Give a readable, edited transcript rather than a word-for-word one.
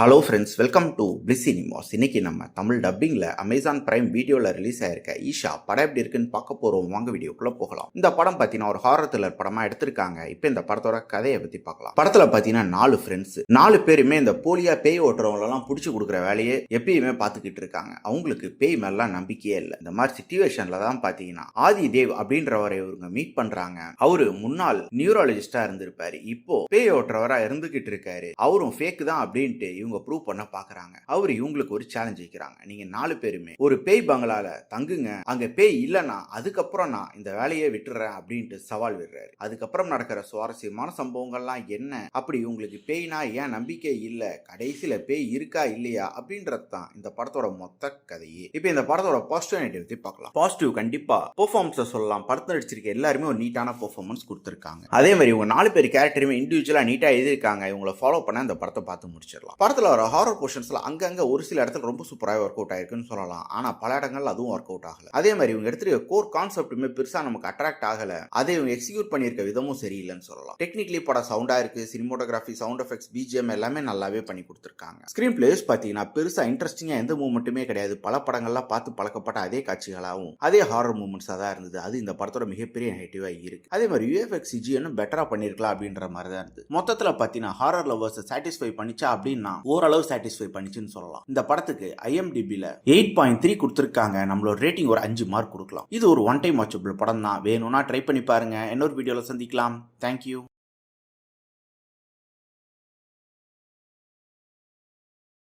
Hello friends, welcome to bliss cinemas. இன்னைக்கு நம்ம Tamil டப்பிங்கில் Amazon prime வீடியோவில் ரிலீஸ் ஆயிருக்க ஈஷா படம் எப்படி இருக்குன்னு பார்க்க போகிறோம். வாங்க வீடியோக்குள்ளே போகலாம். இந்த படம் பார்த்தீங்கன்னா ஒரு ஹாரர் த்ரில்லர் படமாக எடுத்திருக்காங்க. இப்போ இந்த படத்தோட கதையை பற்றி பார்க்கலாம். படத்தில் பார்த்தீங்கன்னா 4 ஃப்ரெண்ட்ஸ், 4 பேருமே இந்த போலியா பேய் ஓட்டுறவங்களெல்லாம் பிடிச்சி கொடுக்குற வேலையை எப்பயுமே பார்த்துக்கிட்டு இருக்காங்க. அவங்களுக்கு பேய் மேலாம் நம்பிக்கையே இல்லை. இந்த மாதிரி சிச்சுவேஷனில் தான் பார்த்தீங்கன்னா ஆதி தேவ் அப்படின்றவரை இவங்க மீட் பண்ணுறாங்க. அவரு முன்னாள் நியூராலஜிஸ்டாக இருந்திருப்பாரு. இப்போ பேய் ஓட்டுறவராக இருந்துகிட்டு இருக்காரு. அவரும் ஃபேக் தான் அப்படின்ட்டு இவங்க ப்ரூவ் பண்ண பாக்குறாங்க. அவர் இவங்களுக்கு ஒரு சேலஞ்ச் வைக்கிறாங்க. நீங்க 4 பேருமே ஒரு பேய் பங்களால தங்குங்க, அங்க பேய் இல்லனா அதுக்கப்புறம் நான் இந்த வேலையை விட்டுறேன் அப்படின்ட்டு சவால் விடுறாரு. அதுக்கப்புறம் நடக்கிற சுவாரஸ்யமான சம்பவங்கள்லாம் என்ன, அப்படி உங்களுக்கு பேய்னா ஏன் நம்பிக்கை இல்ல, கடைசியில பேய் இருக்கா இல்லையா அப்படின்றது தான் இந்த படத்தோட மொத்த கதையே. இப்போ இந்த படத்தோட பாசிட்டிவ் நெகட்டிவ் பார்க்கலாம். பாசிட்டிவ் கண்டிப்பா பெர்ஃபார்மன்ஸ் சொல்லலாம். படத்தில் நடிச்சிருக்க எல்லாருமே ஒரு நீட்டான பெர்ஃபார்மன்ஸ் கொடுத்திருக்காங்க. அதே மாதிரி இவங்க 4 பேர் கேரக்டருமே இண்டிவிஜுவலா நீட்டா எழுதியிருக்காங்க. இவங்களை ஃபாலோ பண்ண இந்த படத்தை பார்த்து முடிச்சிடலாம். படத்துல வர ஹாரர் போர்ஷன்ஸ்ல அங்கங்க ஒரு சில இடத்துல ரொம்ப சூப்பராக ஒர்க் அவுட் ஆயிருக்குன்னு சொல்லலாம். ஆனா பல இடங்கள்ல அதுவும் ஒர்க் அவுட் ஆகல. அதே மாதிரி இவங்க எடுத்துருக்க கோர் கான்செப்ட்டுமே பெருசா நமக்கு அட்ராக்ட் ஆகல. அதை இவங்க எக்ஸிக்யூட் பண்ணியிருக்க விதமும் சரியில்லைன்னு சொல்லலாம். டெக்னிக்கலி படம் சவுண்டா இருக்கு, சினிமோட்டோகிராஃபி, சவுண்ட் எஃபெக்ட்ஸ், பிஜிஎம் எல்லாமே நல்லாவே பண்ணி கொடுத்துருக்காங்க. ஸ்கிரீன் பிளேஸ் பாத்தீங்கன்னா பெருசா இன்ட்ரெஸ்டிங்கா எந்த மூமெண்ட்டுமே கிடையாது. பல படங்கள்லாம் பார்த்து பழக்கப்பட்ட அதே காட்சிகளாகவும் அதே ஹாரர் மூமெண்ட்ஸா தான் இருந்தது. அது இந்த படத்தோட மிகப்பெரிய நெகட்டிவா இருக்கு. அதே மாதிரி யூஎஃப்எக்ஸ் சிஜிஎன்னு பெட்டரா பண்ணிருக்கலாம் அப்படின்ற மாதிரி தான் இருந்தது. மொத்தத்துல பாத்தீங்கன்னா ஹாரர் லவர்ஸ் சாட்டிஸ்ஃபை பண்ணிச்சா அப்படின்னா ஓரளவு சாட்டிஸ்ஃபை பண்ணிச்சுன்னு சொல்லலாம். இந்த படத்துக்கு IMDbல 8.3 கொடுத்திருக்காங்க. நம்மளோட ரேட்டிங் ஒரு 5 மார்க் கொடுக்கலாம். இது ஒரு ஒன் டைம் வாட்சபிள் படம் தான். வேணும்னா ட்ரை பண்ணி பாருங்க. இன்னொரு வீடியோல சந்திக்கலாம். தேங்க்யூ.